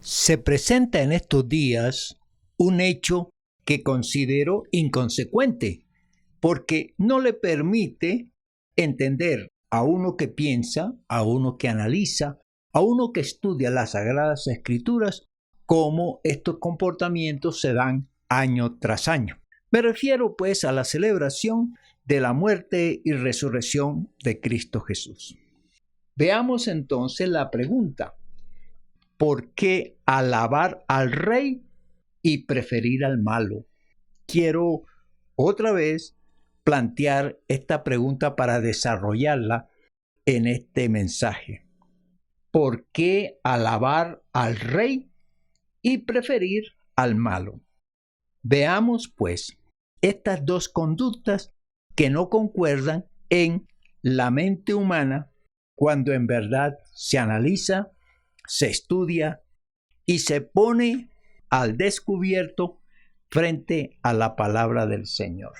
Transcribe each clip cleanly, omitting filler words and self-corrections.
Se presenta en estos días un hecho que considero inconsecuente, porque no le permite entender a uno que piensa, a uno que analiza, a uno que estudia las Sagradas Escrituras, cómo estos comportamientos se dan año tras año. Me refiero pues a la celebración de la muerte y resurrección de Cristo Jesús. Veamos entonces la pregunta: ¿por qué alabar al rey y preferir al malo? Quiero otra vez plantear esta pregunta para desarrollarla en este mensaje. ¿Por qué alabar al rey y preferir al malo? Veamos pues estas dos conductas que no concuerdan en la mente humana cuando en verdad se analiza, se estudia y se pone al descubierto frente a la palabra del Señor.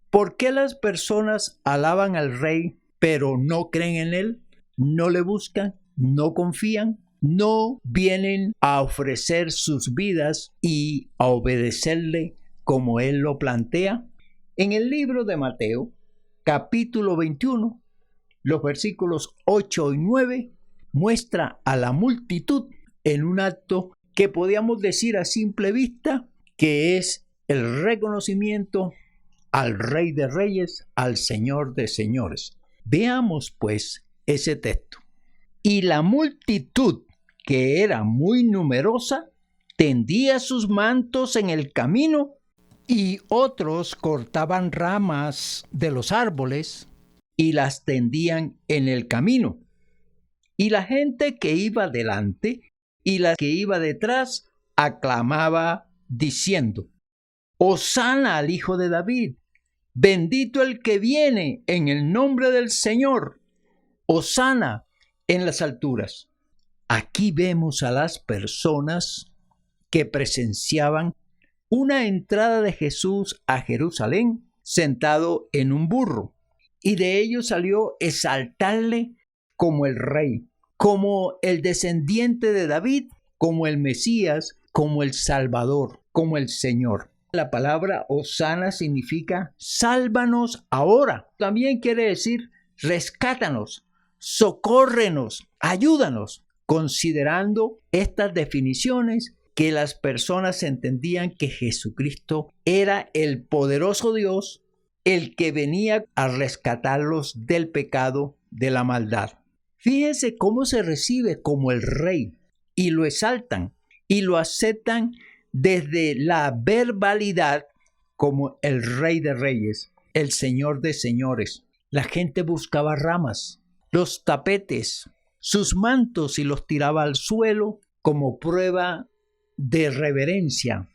¿Por qué las personas alaban al rey pero no creen en él? ¿No le buscan? ¿No confían? ¿No vienen a ofrecer sus vidas y a obedecerle como él lo plantea? En el libro de Mateo, capítulo 21, los versículos 8 y 9, muestra a la multitud en un acto que podríamos decir a simple vista que es el reconocimiento al Rey de Reyes, al Señor de Señores. Veamos pues ese texto. Y la multitud, que era muy numerosa, tendía sus mantos en el camino, y otros cortaban ramas de los árboles y las tendían en el camino. Y la gente que iba delante y la que iba detrás aclamaba diciendo: Hosana al Hijo de David, bendito el que viene en el nombre del Señor, Hosana en las alturas. Aquí vemos a las personas que presenciaban una entrada de Jesús a Jerusalén sentado en un burro, y de ello salió exaltarle como el rey, como el descendiente de David, como el Mesías, como el Salvador, como el Señor. La palabra Hosana significa sálvanos ahora. También quiere decir rescátanos, socórrenos, ayúdanos. Considerando estas definiciones, que las personas entendían que Jesucristo era el poderoso Dios, el que venía a rescatarlos del pecado, de la maldad. Fíjense cómo se recibe como el rey, y lo exaltan y lo aceptan desde la verbalidad como el Rey de Reyes, el Señor de Señores. La gente buscaba ramas, los tapetes, sus mantos, y los tiraba al suelo como prueba de reverencia.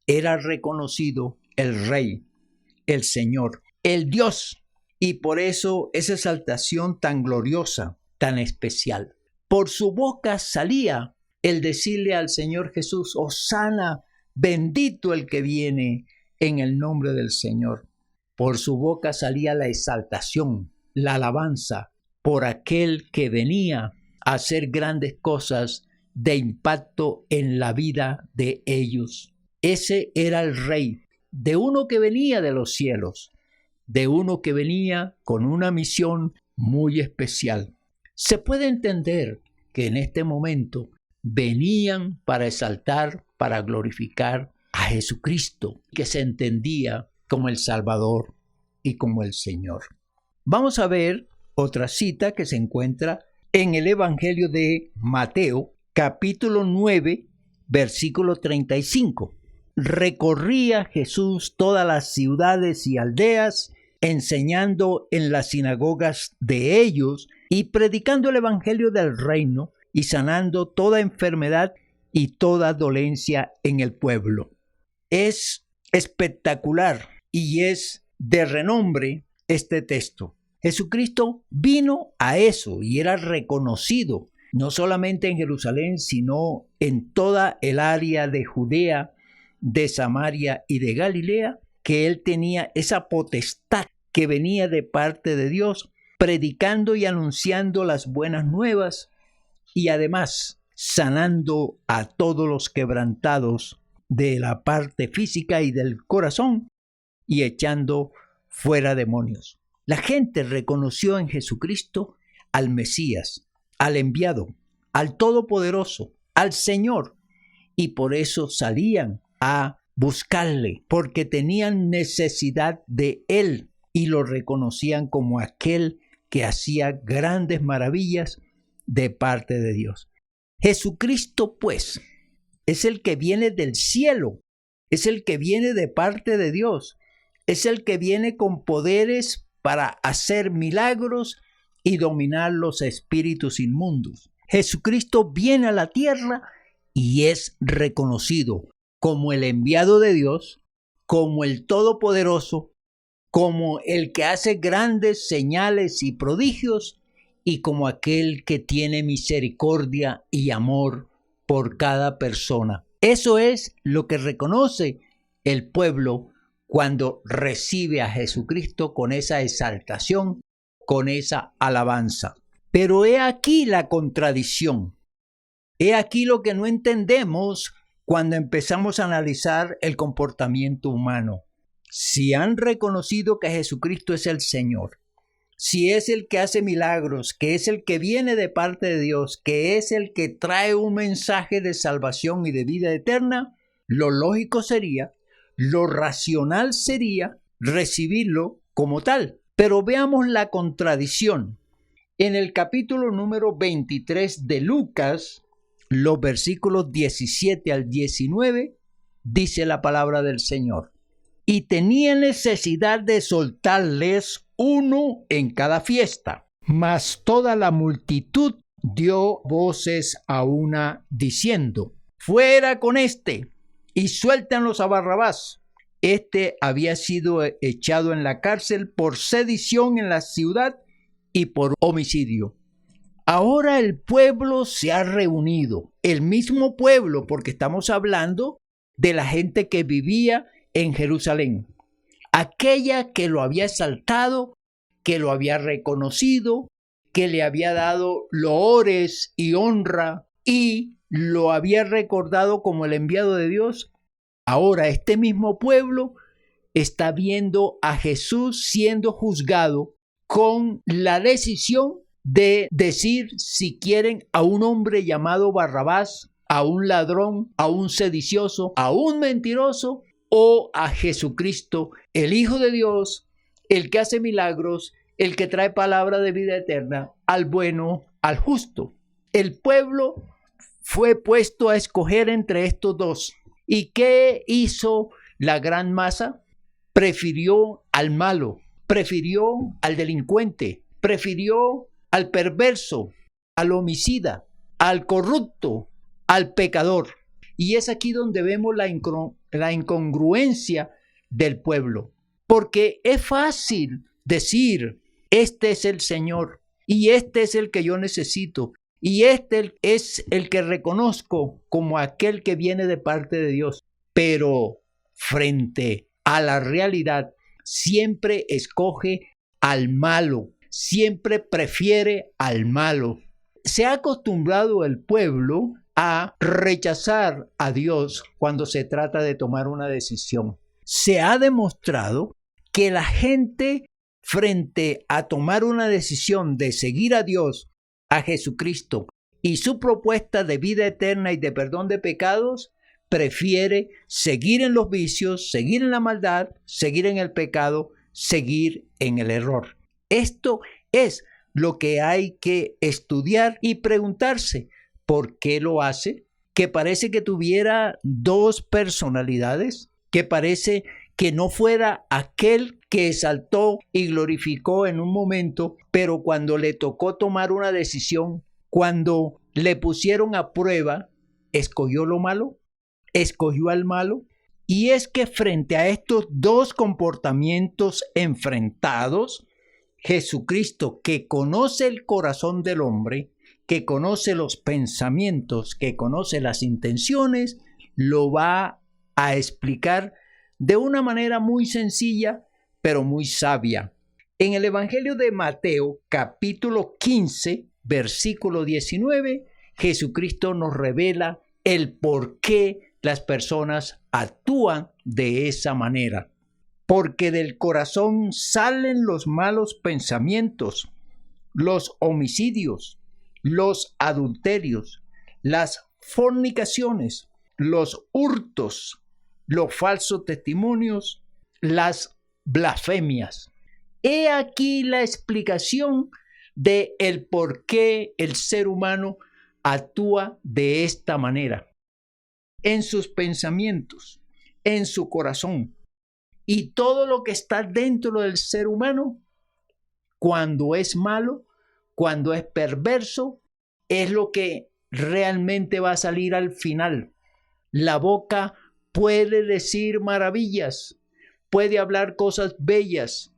Era reconocido el Rey, el Señor, el Dios, y por eso esa exaltación tan gloriosa, tan especial. Por su boca salía el decirle al Señor Jesús: Hosana, bendito el que viene en el nombre del Señor. Por su boca salía la exaltación, la alabanza por aquel que venía a hacer grandes cosas de impacto en la vida de ellos. Ese era el rey, de uno que venía de los cielos, de uno que venía con una misión muy especial. Se puede entender que en este momento venían para exaltar, para glorificar a Jesucristo, que se entendía como el Salvador y como el Señor. Vamos a ver otra cita que se encuentra en el Evangelio de Mateo, capítulo 9, versículo 35. Recorría Jesús todas las ciudades y aldeas, enseñando en las sinagogas de ellos y predicando el evangelio del reino y sanando toda enfermedad y toda dolencia en el pueblo. Es espectacular y es de renombre este texto. Jesucristo vino a eso y era reconocido no solamente en Jerusalén, sino en toda el área de Judea, de Samaria y de Galilea, que él tenía esa potestad que venía de parte de Dios, predicando y anunciando las buenas nuevas, y además sanando a todos los quebrantados de la parte física y del corazón y echando fuera demonios. La gente reconoció en Jesucristo al Mesías, al enviado, al Todopoderoso, al Señor, y por eso salían a buscarle, porque tenían necesidad de Él y lo reconocían como aquel que hacía grandes maravillas de parte de Dios. Jesucristo, pues, es el que viene del cielo, es el que viene de parte de Dios, es el que viene con poderes para hacer milagros y dominar los espíritus inmundos. Jesucristo viene a la tierra y es reconocido como el enviado de Dios, como el Todopoderoso, como el que hace grandes señales y prodigios y como aquel que tiene misericordia y amor por cada persona. Eso es lo que reconoce el pueblo cuando recibe a Jesucristo con esa exaltación, con esa alabanza. Pero he aquí la contradicción. He aquí lo que no entendemos cuando empezamos a analizar el comportamiento humano. Si han reconocido que Jesucristo es el Señor, si es el que hace milagros, que es el que viene de parte de Dios, que es el que trae un mensaje de salvación y de vida eterna, lo lógico sería, lo racional sería recibirlo como tal. Pero veamos la contradicción. En el capítulo número 23 de Lucas, los versículos 17 al 19, dice la palabra del Señor. Y tenía necesidad de soltarles uno en cada fiesta. Mas toda la multitud dio voces a una diciendo: fuera con éste y suéltanlos a Barrabás. Este había sido echado en la cárcel por sedición en la ciudad y por homicidio. Ahora el pueblo se ha reunido, el mismo pueblo, porque estamos hablando de la gente que vivía en Jerusalén, aquella que lo había exaltado, que lo había reconocido, que le había dado loores y honra y lo había recordado como el enviado de Dios. Ahora este mismo pueblo está viendo a Jesús siendo juzgado con la decisión de decir si quieren a un hombre llamado Barrabás, a un ladrón, a un sedicioso, a un mentiroso, o a Jesucristo, el Hijo de Dios, el que hace milagros, el que trae palabra de vida eterna, al bueno, al justo. El pueblo fue puesto a escoger entre estos dos. ¿Y qué hizo la gran masa? Prefirió al malo, prefirió al delincuente, prefirió al perverso, al homicida, al corrupto, al pecador. Y es aquí donde vemos la incongruencia del pueblo. Porque es fácil decir, este es el Señor y este es el que yo necesito y este es el que reconozco como aquel que viene de parte de Dios. Pero frente a la realidad, siempre escoge al malo, siempre prefiere al malo. Se ha acostumbrado el pueblo a rechazar a Dios cuando se trata de tomar una decisión. Se ha demostrado que la gente, frente a tomar una decisión de seguir a Dios, a Jesucristo y su propuesta de vida eterna y de perdón de pecados, prefiere seguir en los vicios, seguir en la maldad, seguir en el pecado, seguir en el error. Esto es lo que hay que estudiar y preguntarse. ¿Por qué lo hace? Que parece que tuviera dos personalidades, que parece que no fuera aquel que exaltó y glorificó en un momento, pero cuando le tocó tomar una decisión, cuando le pusieron a prueba, escogió lo malo, escogió al malo. Y es que frente a estos dos comportamientos enfrentados, Jesucristo, que conoce el corazón del hombre, que conoce los pensamientos, que conoce las intenciones, lo va a explicar de una manera muy sencilla, pero muy sabia. En el Evangelio de Mateo, capítulo 15, versículo 19, Jesucristo nos revela el por qué las personas actúan de esa manera. Porque del corazón salen los malos pensamientos, los homicidios, los adulterios, las fornicaciones, los hurtos, los falsos testimonios, las blasfemias. He aquí la explicación de el por qué el ser humano actúa de esta manera. En sus pensamientos, en su corazón, y todo lo que está dentro del ser humano, cuando es malo, cuando es perverso, es lo que realmente va a salir al final. La boca puede decir maravillas, puede hablar cosas bellas,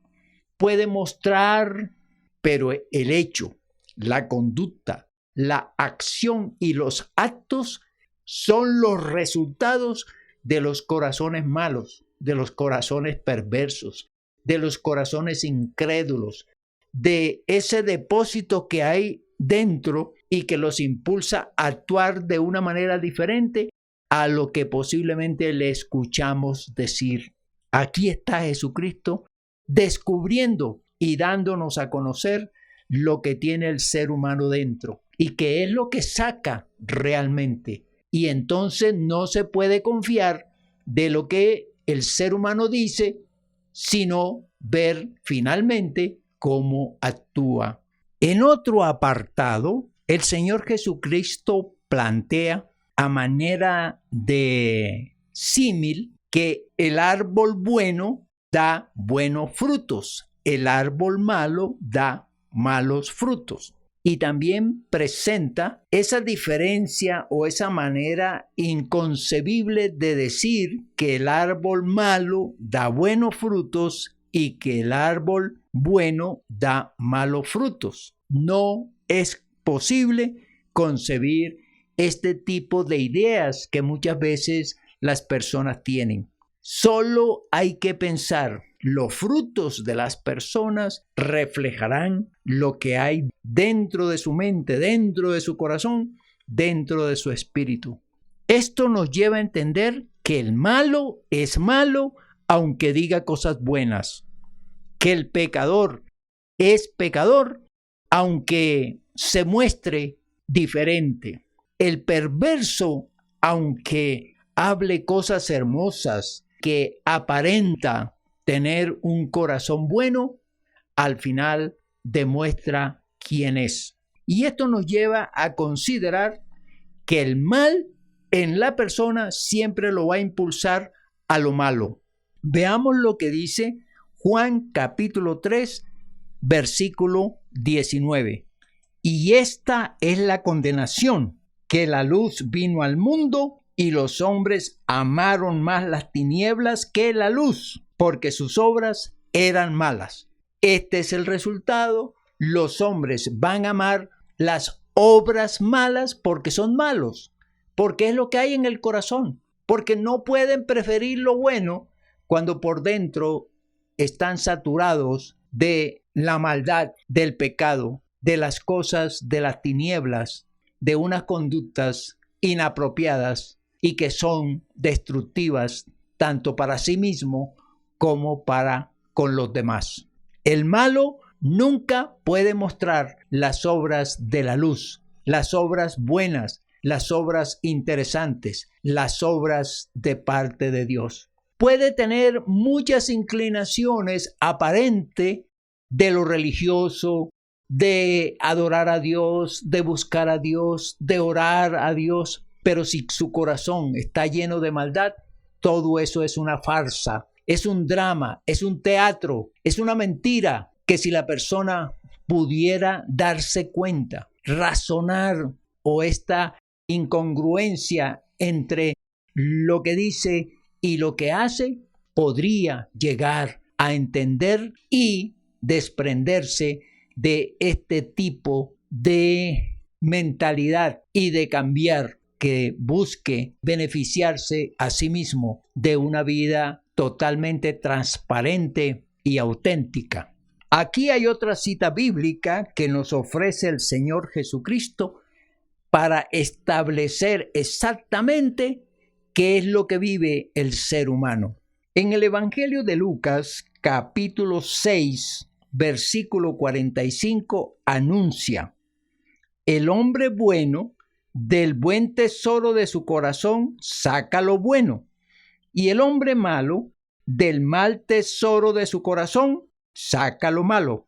puede mostrar, pero el hecho, la conducta, la acción y los actos son los resultados de los corazones malos, de los corazones perversos, de los corazones incrédulos, de ese depósito que hay dentro y que los impulsa a actuar de una manera diferente a lo que posiblemente le escuchamos decir. Aquí está Jesucristo descubriendo y dándonos a conocer lo que tiene el ser humano dentro y qué es lo que saca realmente. Y entonces no se puede confiar de lo que el ser humano dice, sino ver finalmente cómo actúa. En otro apartado, el Señor Jesucristo plantea a manera de símil que el árbol bueno da buenos frutos, el árbol malo da malos frutos. Y también presenta esa diferencia o esa manera inconcebible de decir que el árbol malo da buenos frutos y que el árbol bueno da malos frutos. No es posible concebir este tipo de ideas que muchas veces las personas tienen. Solo hay que pensar, los frutos de las personas reflejarán lo que hay dentro de su mente, dentro de su corazón, dentro de su espíritu. Esto nos lleva a entender que el malo es malo aunque diga cosas buenas, que el pecador es pecador aunque se muestre diferente. El perverso, aunque hable cosas hermosas, que aparenta tener un corazón bueno, al final demuestra quién es. Y esto nos lleva a considerar que el mal en la persona siempre lo va a impulsar a lo malo. Veamos lo que dice Juan capítulo 3, versículo 19. Y esta es la condenación, que la luz vino al mundo y los hombres amaron más las tinieblas que la luz, porque sus obras eran malas. Este es el resultado. Los hombres van a amar las obras malas porque son malos, porque es lo que hay en el corazón, porque no pueden preferir lo bueno cuando por dentro están saturados de la maldad, del pecado, de las cosas de las tinieblas, de unas conductas inapropiadas y que son destructivas tanto para sí mismo como para con los demás. El malo nunca puede mostrar las obras de la luz, las obras buenas, las obras interesantes, las obras de parte de Dios. Puede tener muchas inclinaciones aparentes de lo religioso, de adorar a Dios, de buscar a Dios, de orar a Dios, pero si su corazón está lleno de maldad, todo eso es una farsa, es un drama, es un teatro, es una mentira que si la persona pudiera darse cuenta, razonar o esta incongruencia entre lo que dice y lo que hace, podría llegar a entender y desprenderse de este tipo de mentalidad y de cambiar, que busque beneficiarse a sí mismo de una vida totalmente transparente y auténtica. Aquí hay otra cita bíblica que nos ofrece el Señor Jesucristo para establecer exactamente qué es lo que vive el ser humano. En el Evangelio de Lucas, capítulo 6, versículo 45, anuncia: el hombre bueno del buen tesoro de su corazón saca lo bueno, y el hombre malo del mal tesoro de su corazón saca lo malo,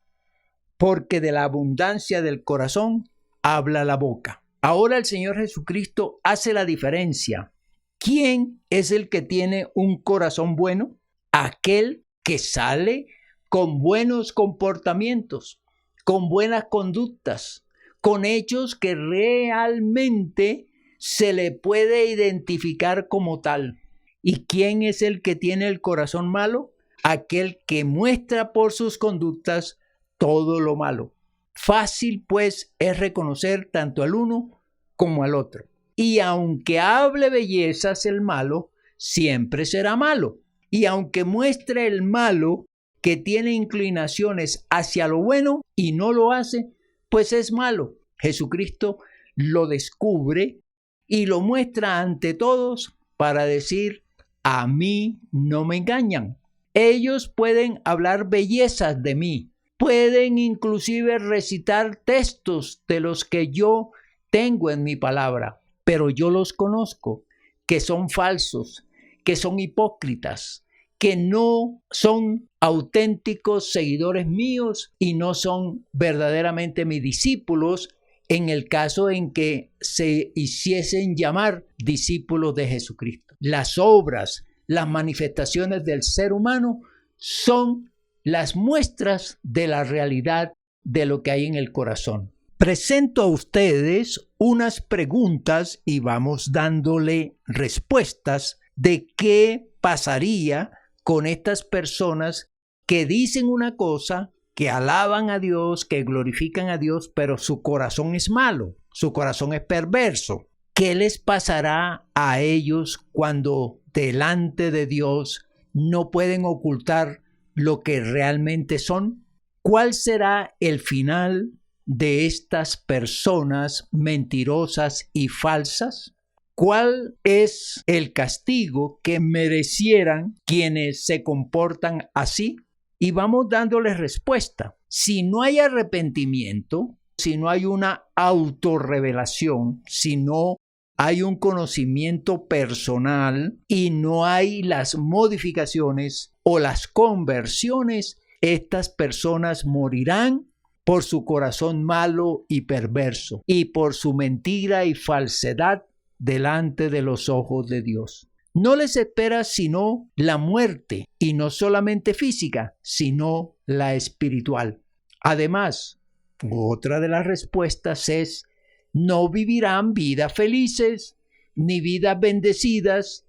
porque de la abundancia del corazón habla la boca. Ahora el Señor Jesucristo hace la diferencia. ¿Quién es el que tiene un corazón bueno? Aquel que sale con buenos comportamientos, con buenas conductas, con hechos que realmente se le puede identificar como tal. ¿Y quién es el que tiene el corazón malo? Aquel que muestra por sus conductas todo lo malo. Fácil, pues, es reconocer tanto al uno como al otro. Y aunque hable bellezas el malo, siempre será malo. Y aunque muestre el malo que tiene inclinaciones hacia lo bueno y no lo hace, pues es malo. Jesucristo lo descubre y lo muestra ante todos para decir: a mí no me engañan. Ellos pueden hablar bellezas de mí, pueden inclusive recitar textos de los que yo tengo en mi palabra, pero yo los conozco, que son falsos, que son hipócritas, que no son auténticos seguidores míos y no son verdaderamente mis discípulos, en el caso en que se hiciesen llamar discípulos de Jesucristo. Las obras, las manifestaciones del ser humano son las muestras de la realidad de lo que hay en el corazón. Presento a ustedes unas preguntas y vamos dándole respuestas de qué pasaría con estas personas que dicen una cosa, que alaban a Dios, que glorifican a Dios, pero su corazón es malo, su corazón es perverso. ¿Qué les pasará a ellos cuando delante de Dios no pueden ocultar lo que realmente son? ¿Cuál será el final de estas personas mentirosas y falsas? ¿Cuál es el castigo que merecieran quienes se comportan así? Y vamos dándoles respuesta. Si no hay arrepentimiento, si no hay una autorrevelación, si no hay un conocimiento personal y no hay las modificaciones o las conversiones, estas personas morirán por su corazón malo y perverso y por su mentira y falsedad delante de los ojos de Dios. No les espera sino la muerte, y no solamente física, sino la espiritual. Además, otra de las respuestas es: no vivirán vidas felices, ni vidas bendecidas,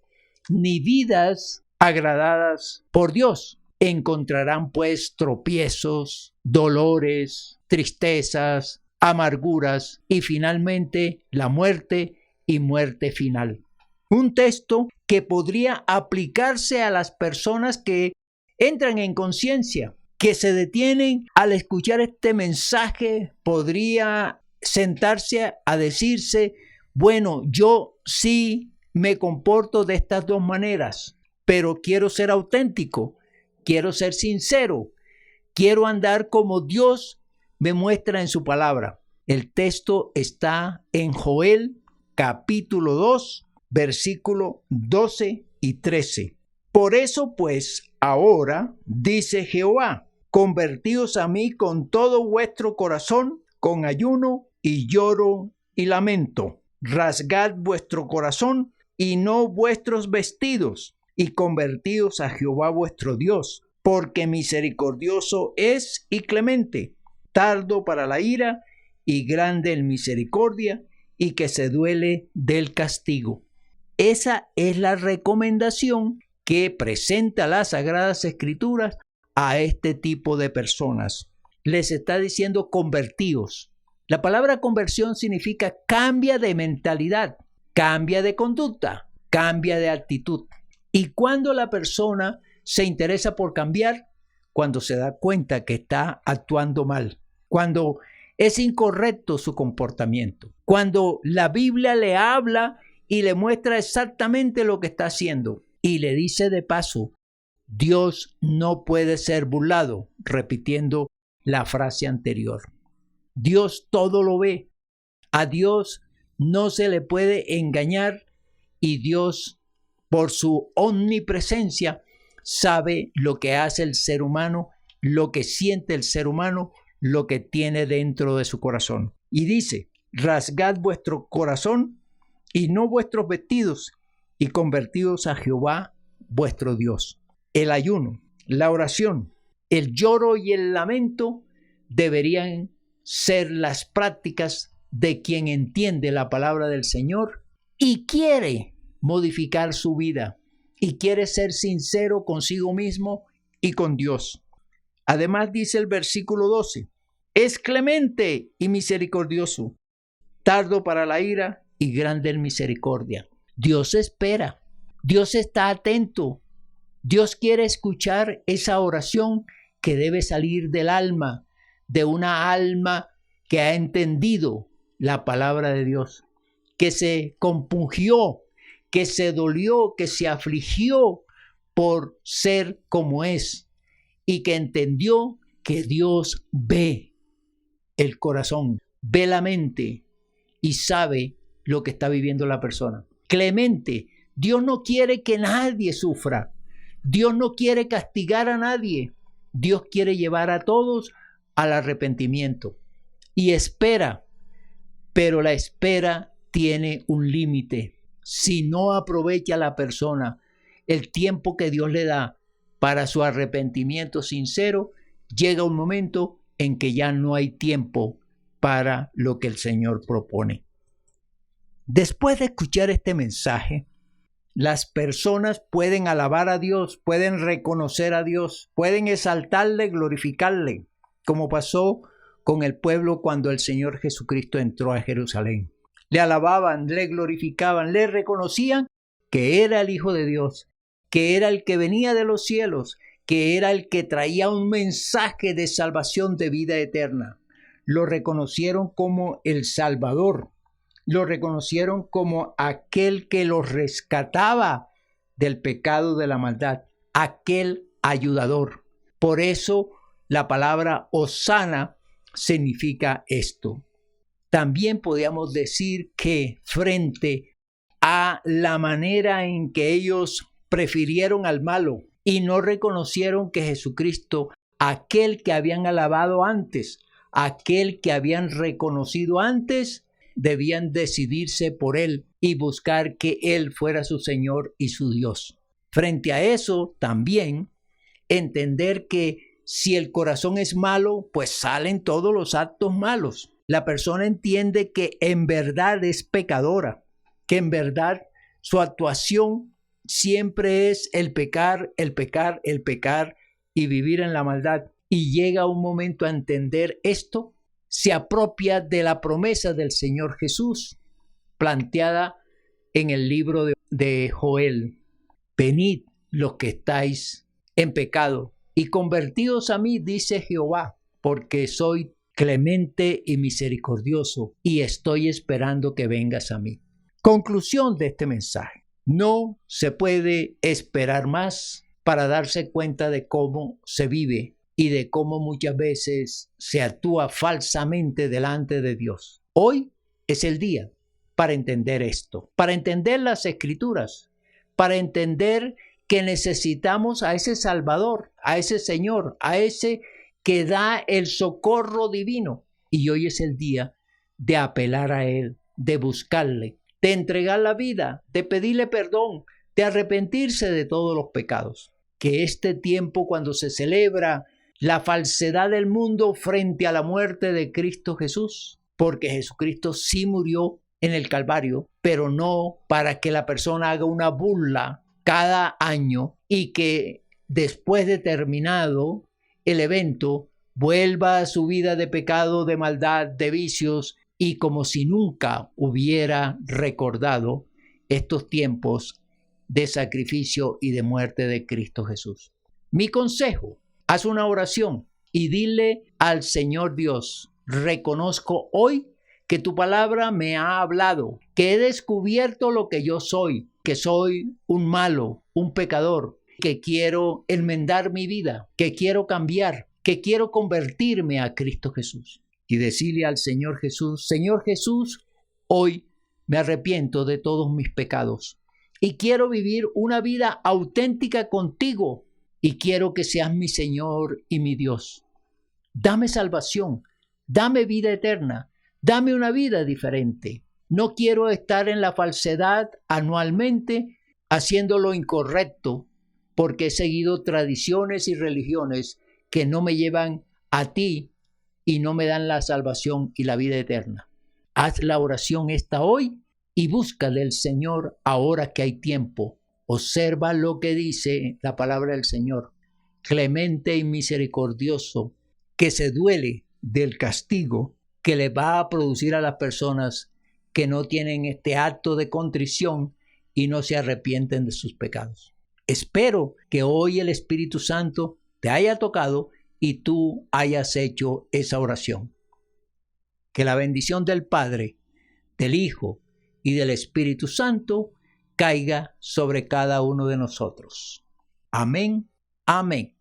ni vidas agradadas por Dios. Encontrarán pues tropiezos, dolores, tristezas, amarguras y finalmente la muerte y muerte final. Un texto que podría aplicarse a las personas que entran en conciencia, que se detienen al escuchar este mensaje. Podría sentarse a decirse: bueno, yo sí me comporto de estas dos maneras, pero quiero ser auténtico, quiero ser sincero, quiero andar como Dios me muestra en su palabra. El texto está en Joel capítulo 2, versículo 12 y 13. Por eso pues, ahora, dice Jehová, convertíos a mí con todo vuestro corazón, con ayuno y lloro y lamento. Rasgad vuestro corazón y no vuestros vestidos, y convertíos a Jehová vuestro Dios, porque misericordioso es y clemente, tardo para la ira y grande en misericordia, y que se duele del castigo. Esa es la recomendación que presenta las Sagradas Escrituras a este tipo de personas. Les está diciendo: convertíos. La palabra conversión significa cambia de mentalidad, cambia de conducta, cambia de actitud. Y cuando la persona se interesa por cambiar, cuando se da cuenta que está actuando mal, cuando es incorrecto su comportamiento. Cuando la Biblia le habla y le muestra exactamente lo que está haciendo y le dice de paso, Dios no puede ser burlado, repitiendo la frase anterior. Dios todo lo ve. A Dios no se le puede engañar y Dios, por su omnipresencia, sabe lo que hace el ser humano, lo que siente el ser humano, lo que tiene dentro de su corazón. Y dice, rasgad vuestro corazón y no vuestros vestidos y convertidos a Jehová vuestro Dios. El ayuno, la oración, el lloro y el lamento deberían ser las prácticas de quien entiende la palabra del Señor y quiere modificar su vida y quiere ser sincero consigo mismo y con Dios. Además dice el versículo 12, es clemente y misericordioso, tardo para la ira y grande en misericordia. Dios espera, Dios está atento, Dios quiere escuchar esa oración que debe salir del alma, de una alma que ha entendido la palabra de Dios, que se compungió, que se dolió, que se afligió por ser como es y que entendió que Dios ve el corazón, ve la mente y sabe lo que está viviendo la persona. Clemente, Dios no quiere que nadie sufra. Dios no quiere castigar a nadie. Dios quiere llevar a todos al arrepentimiento. Y espera, pero la espera tiene un límite. Si no aprovecha la persona el tiempo que Dios le da para su arrepentimiento sincero, llega un momento en que ya no hay tiempo para lo que el Señor propone. Después de escuchar este mensaje, las personas pueden alabar a Dios, pueden reconocer a Dios, pueden exaltarle, glorificarle, como pasó con el pueblo cuando el Señor Jesucristo entró a Jerusalén. Le alababan, le glorificaban, le reconocían que era el Hijo de Dios, que era el que venía de los cielos, que era el que traía un mensaje de salvación, de vida eterna. Lo reconocieron como el Salvador, lo reconocieron como aquel que los rescataba del pecado, de la maldad, aquel ayudador. Por eso la palabra Hosana significa esto. También podríamos decir que frente a la manera en que ellos prefirieron al malo y no reconocieron que Jesucristo, aquel que habían alabado antes, aquel que habían reconocido antes, debían decidirse por Él y buscar que Él fuera su Señor y su Dios. Frente a eso, también entender que si el corazón es malo, pues salen todos los actos malos. La persona entiende que en verdad es pecadora, que en verdad su actuación siempre es el pecar, el pecar, el pecar y vivir en la maldad. Y llega un momento a entender esto, se apropia de la promesa del Señor Jesús, planteada en el libro de Joel. Venid los que estáis en pecado y convertíos a mí, dice Jehová, porque soy clemente y misericordioso y estoy esperando que vengas a mí. Conclusión de este mensaje. No se puede esperar más para darse cuenta de cómo se vive y de cómo muchas veces se actúa falsamente delante de Dios. Hoy es el día para entender esto, para entender las Escrituras, para entender que necesitamos a ese Salvador, a ese Señor, a ese que da el socorro divino. Y hoy es el día de apelar a Él, de buscarle, de entregar la vida, de pedirle perdón, de arrepentirse de todos los pecados. Que este tiempo, cuando se celebra la falsedad del mundo frente a la muerte de Cristo Jesús, porque Jesucristo sí murió en el Calvario, pero no para que la persona haga una burla cada año y que después de terminado el evento vuelva a su vida de pecado, de maldad, de vicios y como si nunca hubiera recordado estos tiempos de sacrificio y de muerte de Cristo Jesús. Mi consejo: haz una oración y dile al Señor Dios, reconozco hoy que tu palabra me ha hablado, que he descubierto lo que yo soy, que soy un malo, un pecador, que quiero enmendar mi vida, que quiero cambiar, que quiero convertirme a Cristo Jesús. Y decirle al Señor Jesús, hoy me arrepiento de todos mis pecados y quiero vivir una vida auténtica contigo y quiero que seas mi Señor y mi Dios. Dame salvación, dame vida eterna, dame una vida diferente. No quiero estar en la falsedad anualmente haciendo lo incorrecto porque he seguido tradiciones y religiones que no me llevan a ti y no me dan la salvación y la vida eterna. Haz la oración esta hoy y busca del Señor ahora que hay tiempo. Observa lo que dice la palabra del Señor. Clemente y misericordioso, que se duele del castigo que le va a producir a las personas que no tienen este acto de contrición y no se arrepienten de sus pecados. Espero que hoy el Espíritu Santo te haya tocado y tú hayas hecho esa oración. Que la bendición del Padre, del Hijo y del Espíritu Santo caiga sobre cada uno de nosotros. Amén. Amén.